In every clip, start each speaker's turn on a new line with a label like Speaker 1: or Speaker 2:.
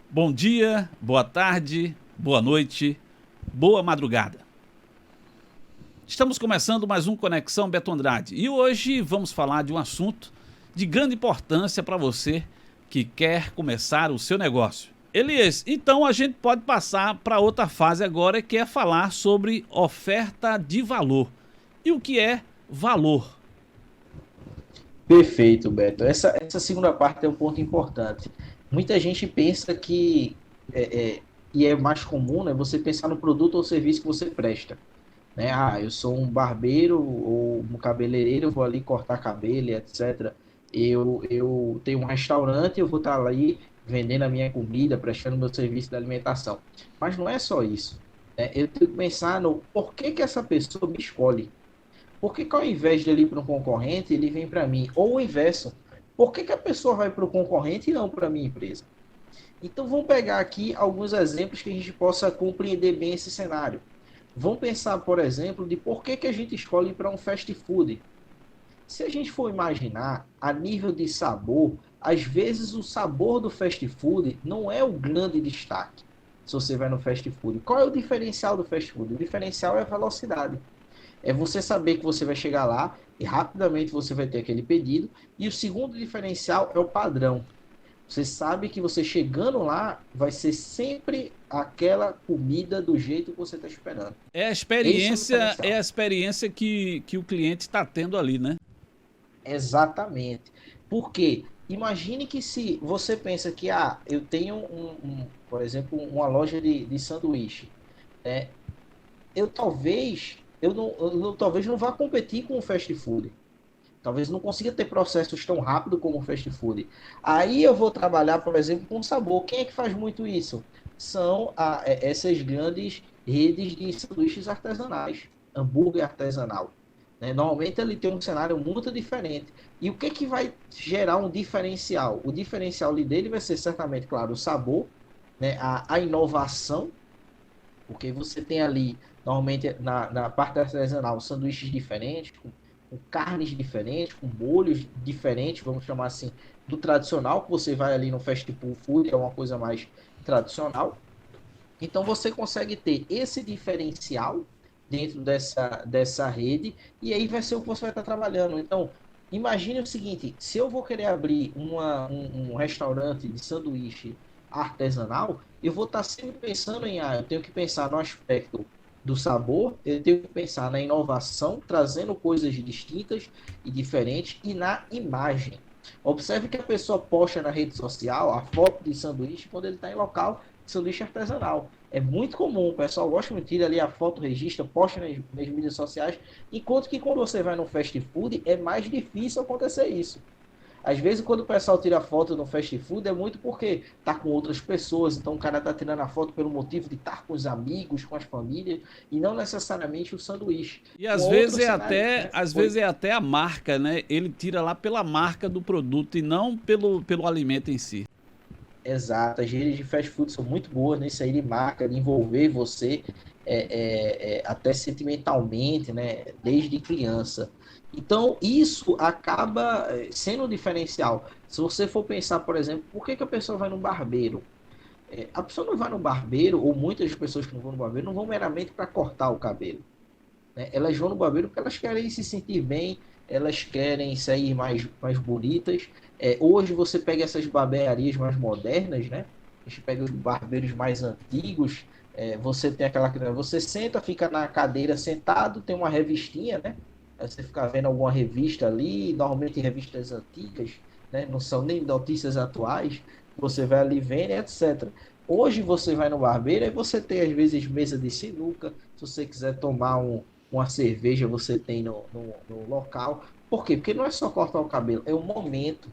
Speaker 1: Bom dia, boa tarde, boa noite, boa madrugada. Estamos começando mais um Conexão Beto Andrade e hoje vamos falar de um assunto de grande importância para você que quer começar o seu negócio. Elias, então a gente pode passar para outra fase agora, que é falar sobre oferta de valor. E o que é valor?
Speaker 2: Perfeito, Beto. Essa segunda parte é um ponto importante. Muita gente pensa e é mais comum, né, você pensar no produto ou serviço que você presta. Né? Ah, eu sou um barbeiro ou um cabeleireiro, eu vou ali cortar cabelo, etc. Eu tenho um restaurante, eu vou estar ali vendendo a minha comida, prestando meu serviço de alimentação. Mas não é só isso. Né? Eu tenho que pensar no porquê que essa pessoa me escolhe. Por que que ao invés de ele ir para um concorrente, ele vem para mim? Ou o inverso. Por que que a pessoa vai para o concorrente e não para a minha empresa? Então vamos pegar aqui alguns exemplos que a gente possa compreender bem esse cenário. Vamos pensar, por exemplo, de por que que a gente escolhe ir para um fast food. Se a gente for imaginar a nível de sabor, às vezes o sabor do fast food não é o grande destaque. Se você vai no fast food, qual é o diferencial do fast food? O diferencial é a velocidade. É você saber que você vai chegar lá e rapidamente você vai ter aquele pedido. E o segundo diferencial é o padrão. Você sabe que você chegando lá vai ser sempre aquela comida do jeito que você está esperando. Esse é o
Speaker 1: É
Speaker 2: diferencial.
Speaker 1: a experiência que o cliente está tendo ali, né?
Speaker 2: Exatamente. Porque imagine que se você pensa que eu tenho por exemplo, uma loja de sanduíche, né? Talvez não vá competir com o fast food. Talvez não consiga ter processos tão rápido como o fast food. Aí eu vou trabalhar, por exemplo, com sabor. Quem é que faz muito isso? São essas grandes redes de sanduíches artesanais, hambúrguer artesanal. Né? Normalmente ele tem um cenário muito diferente. E o que, que vai gerar um diferencial? O diferencial dele vai ser certamente, claro, o sabor, né? A inovação, porque você tem ali, normalmente na parte artesanal, sanduíches diferentes, com carnes diferentes, com molhos diferentes, vamos chamar assim, do tradicional, que você vai ali no fast food, é uma coisa mais tradicional. Então você consegue ter esse diferencial dentro dessa rede, e aí vai ser o que você vai estar trabalhando. Então, imagine o seguinte: se eu vou querer abrir um restaurante de sanduíche artesanal, eu vou estar sempre pensando eu tenho que pensar no aspecto do sabor, eu tenho que pensar na inovação, trazendo coisas distintas e diferentes, e na imagem. Observe que a pessoa posta na rede social a foto de sanduíche quando ele está em local de sanduíche artesanal. É muito comum, o pessoal gosta muito de tirar ali a foto, registra, posta nas mídias sociais, enquanto que quando você vai no fast food é mais difícil acontecer isso. Às vezes, quando o pessoal tira foto no fast food, é muito porque tá com outras pessoas, então o cara tá tirando a foto pelo motivo de estar com os amigos, com as famílias, e não necessariamente o sanduíche.
Speaker 1: E
Speaker 2: Um outro cenário, né?
Speaker 1: às
Speaker 2: Foi.
Speaker 1: vezes é até a marca, né? Ele tira lá pela marca do produto e não pelo alimento em si.
Speaker 2: Exato, as redes de fast food são muito boas nisso aí de marca, de envolver você até sentimentalmente, né, desde criança. Então, isso acaba sendo um diferencial. Se você for pensar, por exemplo, por que que a pessoa vai no barbeiro? A pessoa não vai no barbeiro, ou muitas pessoas que não vão no barbeiro, não vão meramente para cortar o cabelo. Né? Elas vão no barbeiro porque elas querem se sentir bem, elas querem sair mais bonitas. Hoje você pega essas barbearias mais modernas, né? A gente pega os barbeiros mais antigos, você tem aquela que você senta, fica na cadeira sentado, tem uma revistinha, né? Aí você fica vendo alguma revista ali, normalmente revistas antigas, né? Não são nem notícias atuais, você vai ali vendo, etc. Hoje você vai no barbeiro e você tem às vezes mesa de sinuca, se você quiser tomar uma cerveja você tem no local. Por quê? Porque não é só cortar o cabelo, é o momento.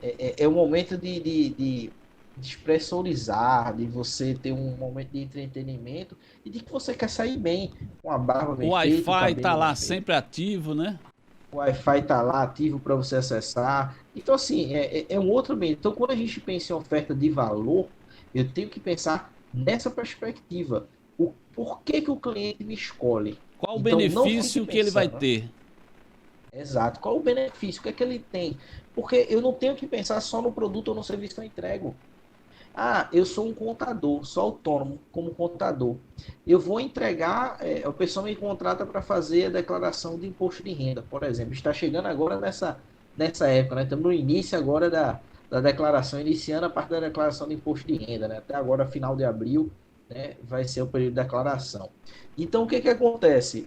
Speaker 2: É o momento de despressurizar, de você ter um momento de entretenimento e de que você quer sair bem, com a barba
Speaker 1: O
Speaker 2: bem feita, o
Speaker 1: Wi-Fi tá
Speaker 2: cabelo bem
Speaker 1: lá
Speaker 2: feito.
Speaker 1: sempre ativo, né?
Speaker 2: O Wi-Fi está lá ativo para você acessar. Então, assim, é um outro meio. Então, quando a gente pensa em oferta de valor, eu tenho que pensar nessa perspectiva. Por que que o cliente me escolhe?
Speaker 1: Qual o
Speaker 2: Então, não fique
Speaker 1: benefício que ele vai
Speaker 2: pensando.
Speaker 1: ter?
Speaker 2: Exato. Qual o benefício? O que é que ele tem? Porque eu não tenho que pensar só no produto ou no serviço que eu entrego. Ah, eu sou um contador, sou autônomo como contador. Eu vou entregar, a pessoa me contrata para fazer a declaração de imposto de renda, por exemplo. Está chegando agora nessa época, né? Estamos no início agora da declaração, iniciando a parte da declaração de imposto de renda, né? Até agora, final de abril, né? Vai ser o período de declaração. Então, o que que acontece?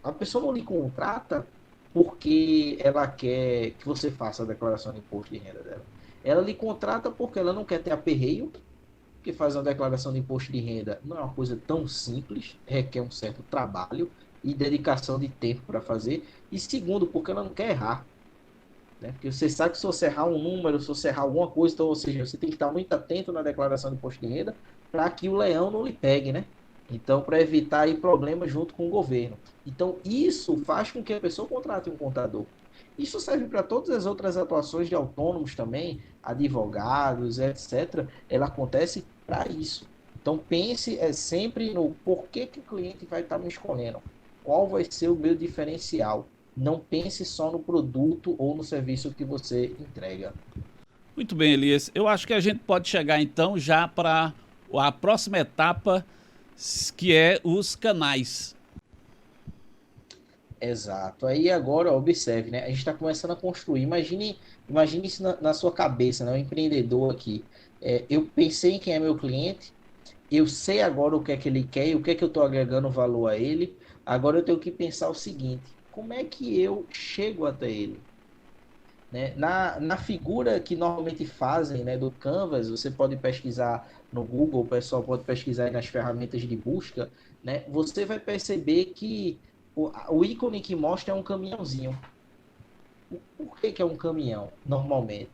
Speaker 2: A pessoa não lhe contrata porque ela quer que você faça a declaração de imposto de renda dela. Ela lhe contrata porque ela não quer ter aperreio, porque fazer uma declaração de imposto de renda não é uma coisa tão simples, requer um certo trabalho e dedicação de tempo para fazer. E segundo, porque ela não quer errar. Né? Porque você sabe que se você errar um número, se você errar alguma coisa, então, ou seja, você tem que estar muito atento na declaração de imposto de renda para que o leão não lhe pegue, né? Então, para evitar aí problemas junto com o governo. Então, isso faz com que a pessoa contrate um contador. Isso serve para todas as outras atuações de autônomos também, advogados, etc. Ela acontece para isso. Então, pense sempre no porquê que o cliente vai estar me escolhendo. Qual vai ser o meu diferencial? Não pense só no produto ou no serviço que você entrega.
Speaker 1: Muito bem, Elias. Eu acho que a gente pode chegar então já para a próxima etapa, que é os canais.
Speaker 2: Exato. Aí agora, observe, né? A gente está começando a construir. Imagine isso na sua cabeça, né? Um empreendedor aqui. Eu pensei em quem é meu cliente, eu sei agora o que é que ele quer e o que é que eu estou agregando valor a ele. Agora eu tenho que pensar o seguinte: como é que eu chego até ele? Né? Na figura que normalmente fazem, né, do Canvas, você pode pesquisar no Google, o pessoal pode pesquisar aí nas ferramentas de busca, né? Você vai perceber que o ícone que mostra é um caminhãozinho. Por que é um caminhão, normalmente?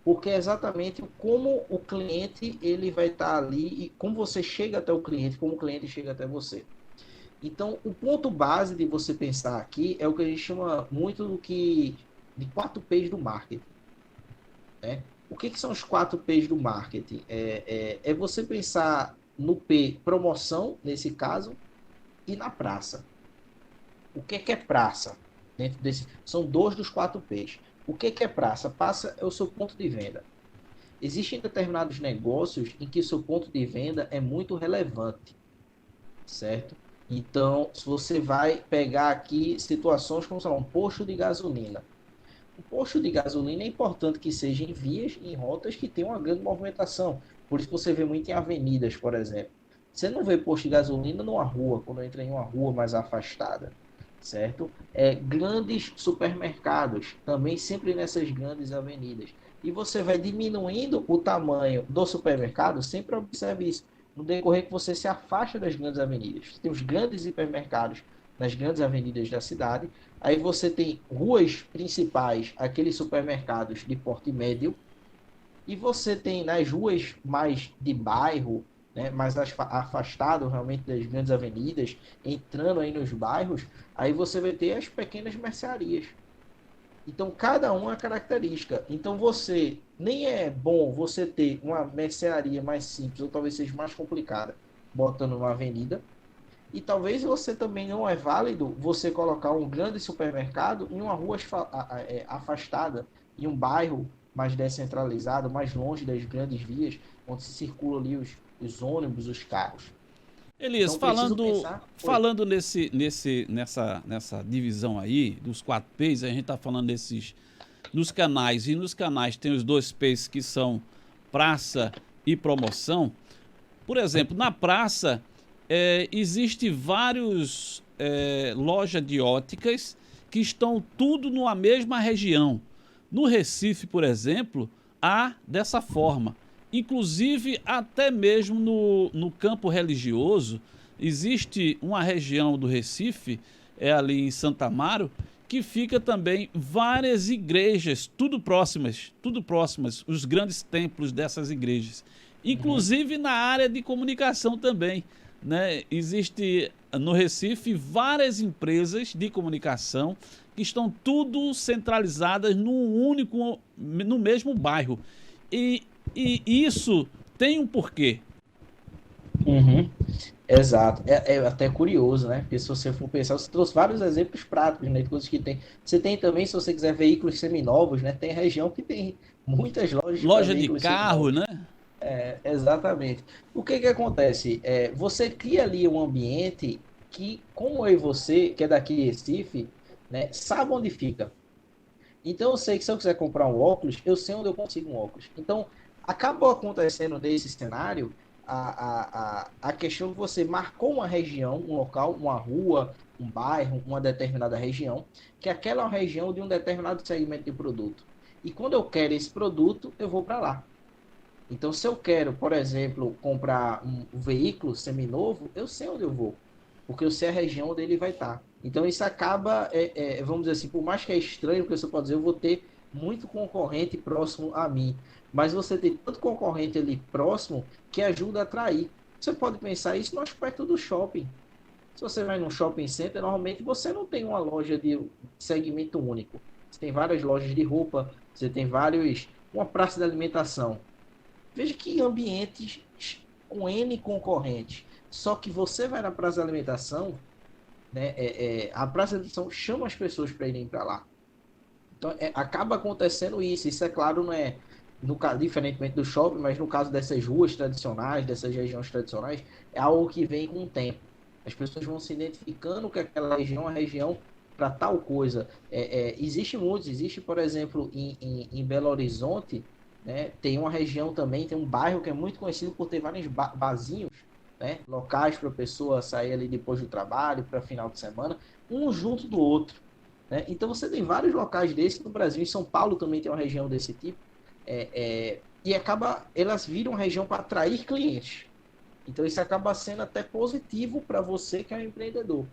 Speaker 2: Porque é exatamente como o cliente ele vai estar ali e como você chega até o cliente, como o cliente chega até você. Então, o ponto base de você pensar aqui é o que a gente chama muito de 4 P's do marketing. Né? O que são os 4 P's do marketing? É você pensar no P, promoção, nesse caso, e na praça. O que é praça? Dentro desse, são dois dos 4 P's. O que é praça? Praça é o seu ponto de venda. Existem determinados negócios em que o seu ponto de venda é muito relevante, certo? Então, se você vai pegar aqui situações como, sei lá, um posto de gasolina. O posto de gasolina é importante que seja em vias e em rotas que tenham uma grande movimentação. Por isso que você vê muito em avenidas, por exemplo. Você não vê posto de gasolina numa rua, quando entra em uma rua mais afastada, certo? Grandes supermercados, também sempre nessas grandes avenidas. E você vai diminuindo o tamanho do supermercado, sempre observe isso, no decorrer que você se afasta das grandes avenidas. Você tem os grandes hipermercados nas grandes avenidas da cidade. Aí você tem ruas principais, aqueles supermercados de porte médio, e você tem nas ruas mais de bairro, né, mais afastado realmente das grandes avenidas, entrando aí nos bairros, aí você vai ter as pequenas mercearias. Então cada uma é característica. Então você nem é bom você ter uma mercearia mais simples ou talvez seja mais complicada, botando numa avenida, e talvez você também não é válido você colocar um grande supermercado em uma rua afastada, em um bairro mais descentralizado, mais longe das grandes vias, onde se circulam ali os ônibus, os carros.
Speaker 1: Elias,
Speaker 2: Então, preciso pensar. Oi.
Speaker 1: falando nessa divisão aí, dos 4P's, a gente está falando nos canais, e nos canais tem os 2P's que são praça e promoção. Por exemplo, na praça, existe vários lojas de óticas que estão tudo numa mesma região. No Recife, por exemplo, há dessa forma. Inclusive, até mesmo no campo religioso, existe uma região do Recife, ali em Santa Amaro, que fica também várias igrejas, tudo próximas, os grandes templos dessas igrejas.
Speaker 2: Uhum.
Speaker 1: Inclusive na área de comunicação também, né? Existe no Recife várias empresas de comunicação que estão tudo centralizadas no mesmo bairro. E, e isso tem um porquê.
Speaker 2: Uhum. Exato. É até curioso, né? Porque se você for pensar, você trouxe vários exemplos práticos, né? De coisas que tem. Você tem também, se você quiser veículos seminovos, né? Tem região que tem muitas lojas para
Speaker 1: Loja de
Speaker 2: veículos
Speaker 1: carro,
Speaker 2: seminovos.
Speaker 1: né?
Speaker 2: Exatamente. O que que acontece? Você cria ali um ambiente que, como eu e você, que é daqui de Recife, né? Sabe onde fica. Então eu sei que se eu quiser comprar um óculos, eu sei onde eu consigo um óculos. Então, acabou acontecendo nesse cenário a questão que você marcou uma região, um local, uma rua, um bairro, uma determinada região, que aquela é uma região de um determinado segmento de produto. E quando eu quero esse produto, eu vou para lá. Então, se eu quero, por exemplo, comprar um veículo seminovo, eu sei onde eu vou, porque eu sei a região onde ele vai estar. Então, isso acaba, vamos dizer assim, por mais que é estranho, porque você pode dizer, eu vou ter muito concorrente próximo a mim, mas você tem tanto concorrente ali próximo que ajuda a atrair. Você pode pensar isso no aspecto do shopping. Se você vai num shopping center, normalmente você não tem uma loja de segmento único. Você tem várias lojas de roupa, você tem uma praça de alimentação. Veja que ambientes com N concorrentes. Só que você vai na praça de alimentação, né? A praça de alimentação chama as pessoas para irem para lá. Então, acaba acontecendo isso. Isso, é claro, não é no caso, diferentemente do shopping, mas no caso dessas ruas tradicionais, dessas regiões tradicionais, é algo que vem com o tempo. As pessoas vão se identificando que aquela região é uma região para tal coisa. Existe muitos, existe, por exemplo, em Belo Horizonte, né, tem uma região também, tem um bairro que é muito conhecido por ter vários barzinhos, né, locais para a pessoa sair ali depois do trabalho, para final de semana, um junto do outro. Né? Então você tem vários locais desses no Brasil, em São Paulo também tem uma região desse tipo, e elas viram região para atrair clientes. Então isso acaba sendo até positivo para você que é um empreendedor.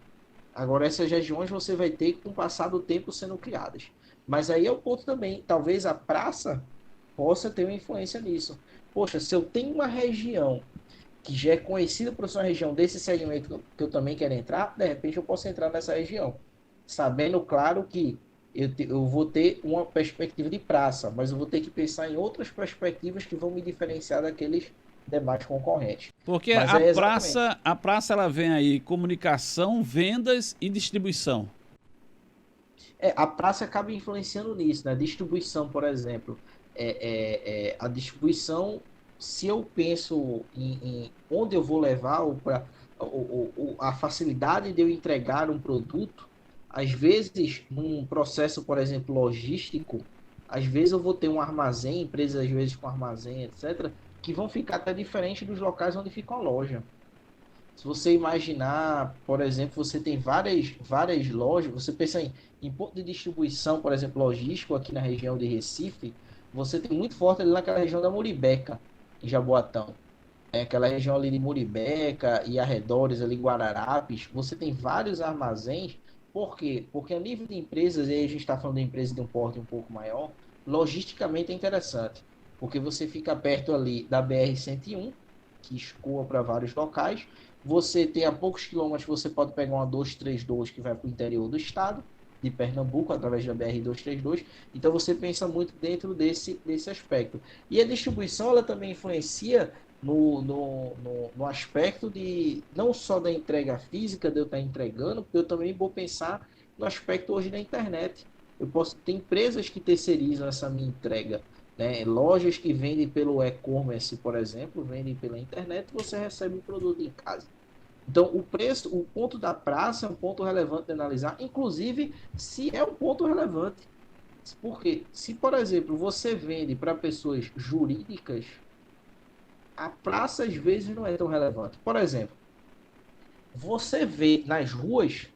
Speaker 2: Agora essas regiões você vai ter com o passar do tempo sendo criadas. Mas aí é o ponto também, talvez a praça possa ter uma influência nisso. Poxa, se eu tenho uma região que já é conhecida por ser uma região desse segmento que eu também quero entrar, de repente eu posso entrar nessa região. Sabendo, claro, que eu vou ter uma perspectiva de praça, mas eu vou ter que pensar em outras perspectivas que vão me diferenciar daqueles demais concorrentes.
Speaker 1: Porque
Speaker 2: Mas é exatamente.
Speaker 1: a praça ela vem aí comunicação, vendas e distribuição.
Speaker 2: A praça acaba influenciando nisso, né? Distribuição, por exemplo. A distribuição, se eu penso em onde eu vou levar, a facilidade de eu entregar um produto, às vezes, num processo, por exemplo, logístico, às vezes eu vou ter um armazém, empresas às vezes com armazém, etc., que vão ficar até diferente dos locais onde fica a loja. Se você imaginar, por exemplo, você tem várias lojas, você pensa em ponto de distribuição, por exemplo, logístico aqui na região de Recife, você tem muito forte ali naquela região da Muribeca, em Jaboatão. Aquela região ali de Muribeca e arredores ali, Guararapes, você tem vários armazéns. Por quê? Porque a nível de empresas, e aí a gente está falando de empresas de um porte um pouco maior, logisticamente é interessante, porque você fica perto ali da BR-101, que escoa para vários locais. Você tem a poucos quilômetros, você pode pegar uma 232 que vai para o interior do estado, de Pernambuco, através da BR-232. Então você pensa muito dentro desse aspecto. E a distribuição, ela também influencia no aspecto de não só da entrega física, de eu estar entregando, porque eu também vou pensar no aspecto hoje da internet. Eu posso ter empresas que terceirizam essa minha entrega, né? Lojas que vendem pelo e-commerce, por exemplo, vendem pela internet, você recebe o produto em casa. Então, o preço, o ponto da praça é um ponto relevante de analisar, inclusive se é um ponto relevante. Porque, se, por exemplo, você vende para pessoas jurídicas, a praça às vezes não é tão relevante. Por exemplo, você vê nas ruas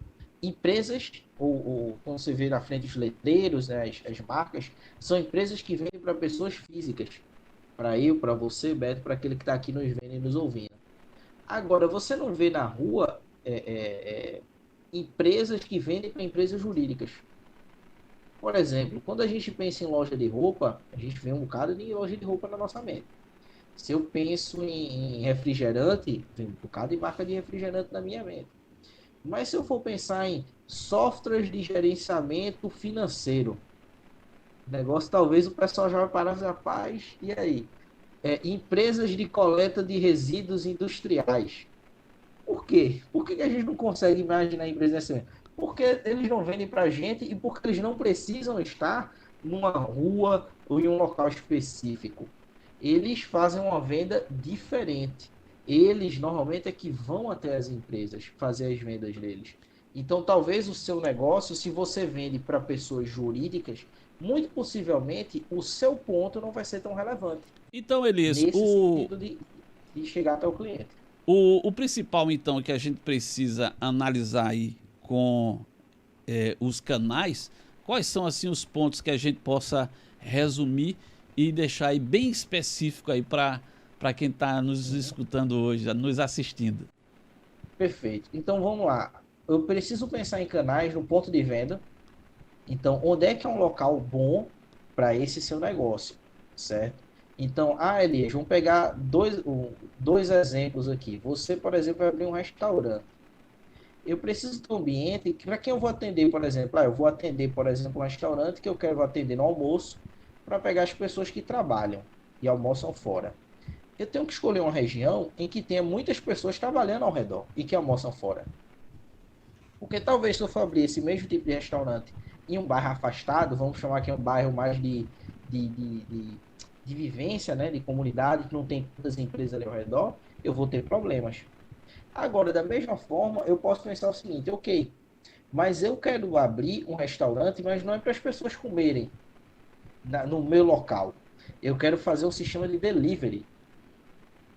Speaker 2: empresas, ou quando você vê na frente os letreiros, né, as marcas, são empresas que vendem para pessoas físicas. Para eu, para você, Beto, para aquele que está aqui nos vendo e nos ouvindo. Agora, você não vê na rua empresas que vendem para empresas jurídicas. Por exemplo, quando a gente pensa em loja de roupa, a gente vê um bocado de loja de roupa na nossa mente. Se eu penso em refrigerante, vem um bocado de marca de refrigerante na minha mente. Mas se eu for pensar em softwares de gerenciamento financeiro, o negócio talvez o pessoal já vai parar e dizer, rapaz, e aí? empresas de coleta de resíduos industriais. Por quê? Por que a gente não consegue imaginar empresas assim? Porque eles não vendem para a gente e porque eles não precisam estar numa rua ou em um local específico. Eles fazem uma venda diferente. Eles normalmente é que vão até as empresas fazer as vendas deles. Então, talvez o seu negócio, se você vende para pessoas jurídicas, muito possivelmente o seu ponto não vai ser tão relevante.
Speaker 1: Então, Elias,
Speaker 2: Nesse sentido de chegar até o cliente.
Speaker 1: o principal, então, que a gente precisa analisar aí com os canais, quais são, assim, os pontos que a gente possa resumir e deixar aí bem específico aí para quem está nos escutando hoje, nos assistindo?
Speaker 2: Perfeito. Então vamos lá. Eu preciso pensar em canais no ponto de venda. Então, onde é que é um local bom para esse seu negócio, certo? Então, Elias, vamos pegar dois exemplos aqui. Você, por exemplo, vai abrir um restaurante. Eu preciso de um ambiente que, para quem eu vou atender, por exemplo, eu vou atender, por exemplo, um restaurante que eu quero atender no almoço para pegar as pessoas que trabalham e almoçam fora. Eu tenho que escolher uma região em que tenha muitas pessoas trabalhando ao redor e que almoçam fora. Porque talvez se eu for abrir esse mesmo tipo de restaurante em um bairro afastado, vamos chamar aqui um bairro mais de, de, de, de vivência, né, de comunidade, que não tem tantas empresas ali ao redor, eu vou ter problemas. Agora, da mesma forma, eu posso pensar o seguinte, ok, mas eu quero abrir um restaurante, mas não é para as pessoas comerem no meu local. Eu quero fazer um sistema de delivery.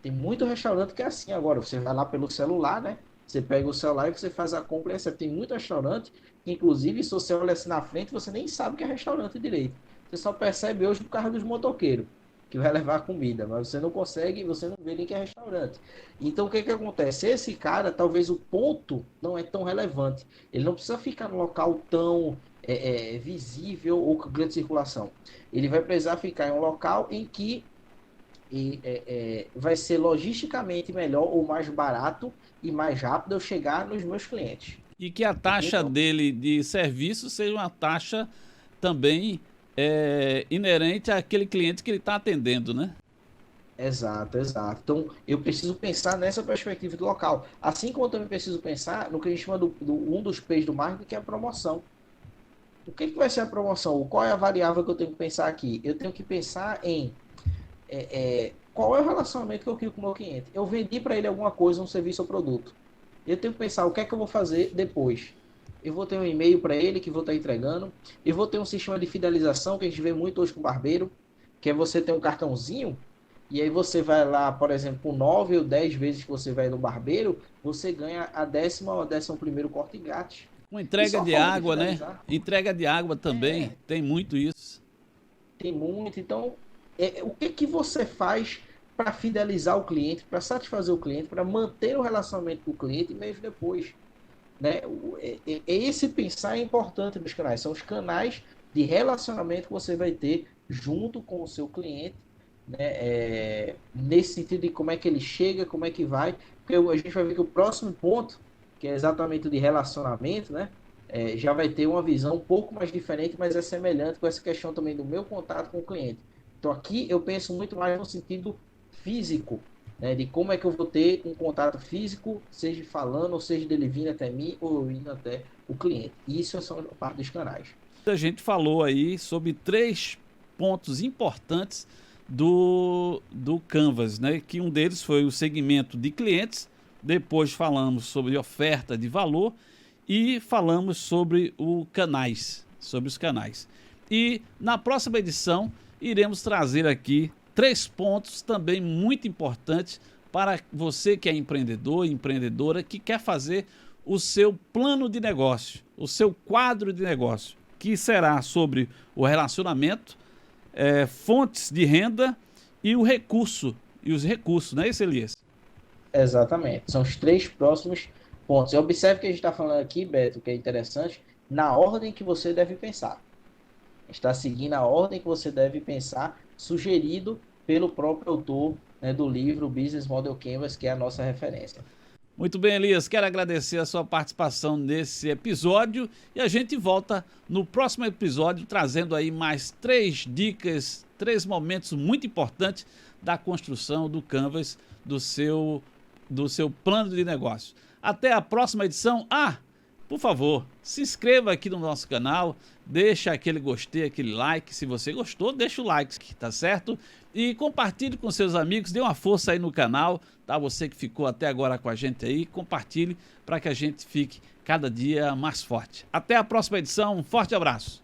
Speaker 2: Tem muito restaurante que é assim agora. Você vai lá pelo celular, né? Você pega o celular e você faz a compra e recebe. Tem muito restaurante que, inclusive, se você olha assim na frente, você nem sabe que é restaurante direito. Você só percebe hoje por causa dos motoqueiros, que vai levar a comida, mas você não consegue, você não vê nem que é restaurante. Então, o que que acontece? Esse cara, talvez o ponto não é tão relevante. Ele não precisa ficar num local tão visível ou com grande circulação. Ele vai precisar ficar em um local em que vai ser logisticamente melhor ou mais barato e mais rápido eu chegar nos meus clientes.
Speaker 1: E que a taxa
Speaker 2: Então,
Speaker 1: dele de serviço seja uma taxa também inerente àquele cliente que ele está atendendo, né?
Speaker 2: exato, exato. Então, eu preciso pensar nessa perspectiva do local. Assim como eu também preciso pensar no que a gente chama um dos P's do marketing, que é a promoção. O que vai ser a promoção? Qual é a variável que eu tenho que pensar aqui? Eu tenho que pensar em qual é o relacionamento que eu crio com o meu cliente. Eu vendi para ele alguma coisa, um serviço ou produto. Eu tenho que pensar o que é que eu vou fazer depois. Eu vou ter um e-mail para ele que vou estar entregando. Eu vou ter um sistema de fidelização que a gente vê muito hoje com o barbeiro, que é você ter um cartãozinho e aí você vai lá, por exemplo, por 9 ou 10 vezes que você vai no barbeiro, você ganha a 10ª ou a 11º corte grátis.
Speaker 1: Uma
Speaker 2: Isso
Speaker 1: entrega
Speaker 2: é uma
Speaker 1: de
Speaker 2: forma de
Speaker 1: água, né?
Speaker 2: fidelizar.
Speaker 1: Entrega de água também, tem muito isso.
Speaker 2: Tem muito. Então, o que que você faz para fidelizar o cliente, para satisfazer o cliente, para manter o relacionamento com o cliente mesmo depois? Né? Esse pensar é importante nos canais. São os canais de relacionamento que você vai ter junto com o seu cliente, né? Nesse sentido de como é que ele chega, como é que vai. Porque a gente vai ver que o próximo ponto, que é exatamente o de relacionamento, né? Já vai ter uma visão um pouco mais diferente, mas é semelhante com essa questão também do meu contato com o cliente. Então aqui eu penso muito mais no sentido físico, né, de como é que eu vou ter um contato físico, seja falando, ou seja dele vindo até mim, ou indo até o cliente. Isso são a parte dos canais.
Speaker 1: A gente falou aí sobre 3 pontos importantes do Canvas, né? Que um deles foi o segmento de clientes, depois falamos sobre oferta de valor e falamos sobre sobre os canais. E na próxima edição iremos trazer aqui 3 pontos também muito importantes para você que é empreendedor, empreendedora, que quer fazer o seu plano de negócio, o seu quadro de negócio, que será sobre o relacionamento, fontes de renda e o recurso, e os recursos, não é isso, Elias?
Speaker 2: Exatamente. São os 3 próximos pontos. E observe que a gente está falando aqui, Beto, que é interessante, na ordem que você deve pensar. Está seguindo a ordem que você deve pensar, sugerido pelo próprio autor, né, do livro Business Model Canvas, que é a nossa referência.
Speaker 1: Muito bem, Elias, quero agradecer a sua participação nesse episódio e a gente volta no próximo episódio trazendo aí mais 3 dicas, 3 momentos muito importantes da construção do Canvas do seu plano de negócio. Até a próxima edição. Por favor, se inscreva aqui no nosso canal, deixa aquele gostei, aquele like. Se você gostou, deixa o like, tá certo? E compartilhe com seus amigos, dê uma força aí no canal, tá? Você que ficou até agora com a gente aí, compartilhe para que a gente fique cada dia mais forte. Até a próxima edição, um forte abraço.